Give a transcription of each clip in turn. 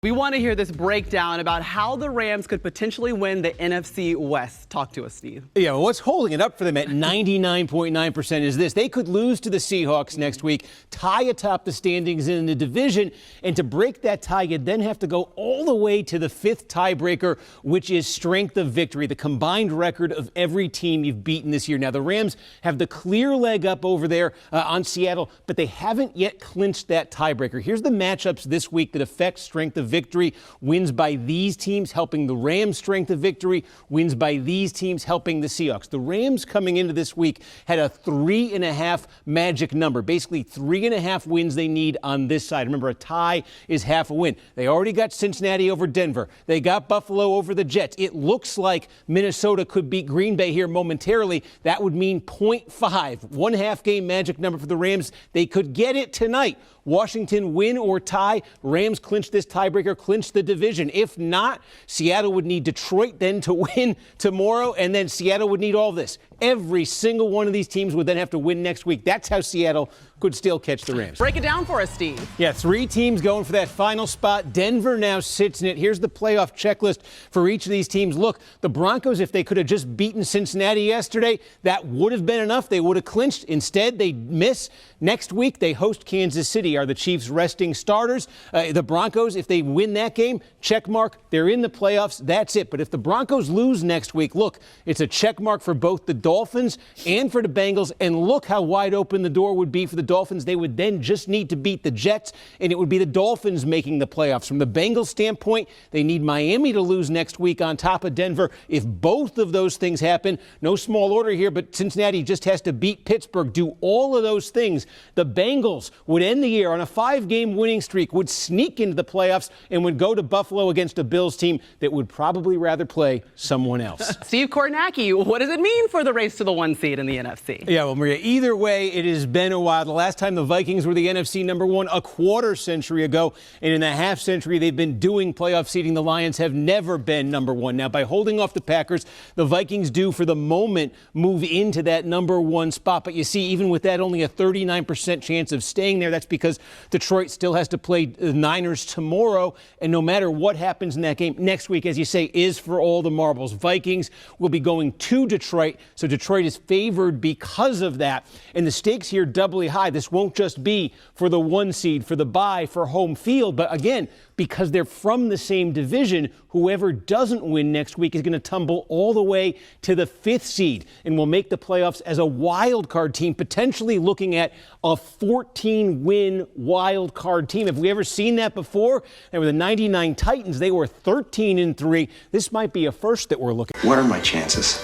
We want to hear this breakdown about how the Rams could potentially win the NFC West. Talk to us, Steve. Yeah, well, what's holding it up for them at 99.9% is this. They could lose to the Seahawks next week, tie atop the standings in the division, and to break that tie, you'd then have to go all the way to the fifth tiebreaker, which is strength of victory, the combined record of every team you've beaten this year. Now, the Rams have the clear leg up over there on Seattle, but they haven't yet clinched that tiebreaker. Here's the matchups this week that affect strength of victory. Wins by these teams helping the Rams' strength of victory. Wins by these teams helping the Seahawks. The Rams coming into this week had a 3.5 magic number. Basically 3.5 wins they need on this side. Remember, a tie is half a win. They already got Cincinnati over Denver. They got Buffalo over the Jets. It looks like Minnesota could beat Green Bay here momentarily. That would mean 0.5. 1/2 game magic number for the Rams. They could get it tonight. Washington win or tie. Rams clinch this tiebreaker, clinch the division. If not, Seattle would need Detroit then to win tomorrow, and then Seattle would need all this. Every single one of these teams would then have to win next week. That's how Seattle could still catch the Rams. Break it down for us, Steve. Yeah, 3 teams going for that final spot. Denver now sits in it. Here's the playoff checklist for each of these teams. Look, the Broncos, if they could have just beaten Cincinnati yesterday, that would have been enough. They would have clinched. Instead, they miss. Next week, they host Kansas City. Are the Chiefs resting starters? The Broncos, if they win that game, check mark. They're in the playoffs. That's it. But if the Broncos lose next week, look, it's a check mark for both the Dolphins and for the Bengals. And look how wide open the door would be for the Dolphins. They would then just need to beat the Jets, and it would be the Dolphins making the playoffs. From the Bengals standpoint, they need Miami to lose next week on top of Denver. If both of those things happen, no small order here, but Cincinnati just has to beat Pittsburgh, do all of those things. The Bengals would end the year on a 5-game winning streak, would sneak into the playoffs, and would go to Buffalo against a Bills team that would probably rather play someone else. Steve Kornacki, what does it mean for the race to the 1 seed in the NFC? Yeah, well, Maria, either way, it has been a while. The last time the Vikings were the NFC #1 a quarter century ago, and in the half century they've been doing playoff seeding, the Lions have never been #1. Now, by holding off the Packers, the Vikings do, for the moment, move into that #1 spot. But you see, even with that, only a 39% chance of staying there. That's because Detroit still has to play the Niners tomorrow, and no matter what happens in that game, next week, as you say, is for all the marbles. Vikings will be going to Detroit, so Detroit is favored because of that. And the stakes here doubly high. This won't just be for the 1 seed, for the bye, for home field, but again, because they're from the same division, whoever doesn't win next week is going to tumble all the way to the 5th seed and will make the playoffs as a wild card team, potentially looking at a 14-win wild card team. Have we ever seen that before? They were the 99 Titans. They were 13-3. This might be a first that we're looking at. What are my chances?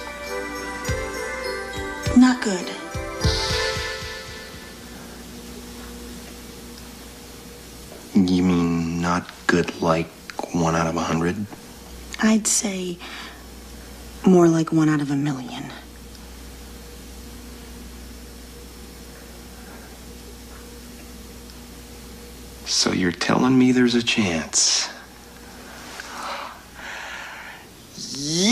Not good. You mean not good like 1 out of 100? I'd say more like 1 out of 1,000,000. So you're telling me there's a chance? Yeah!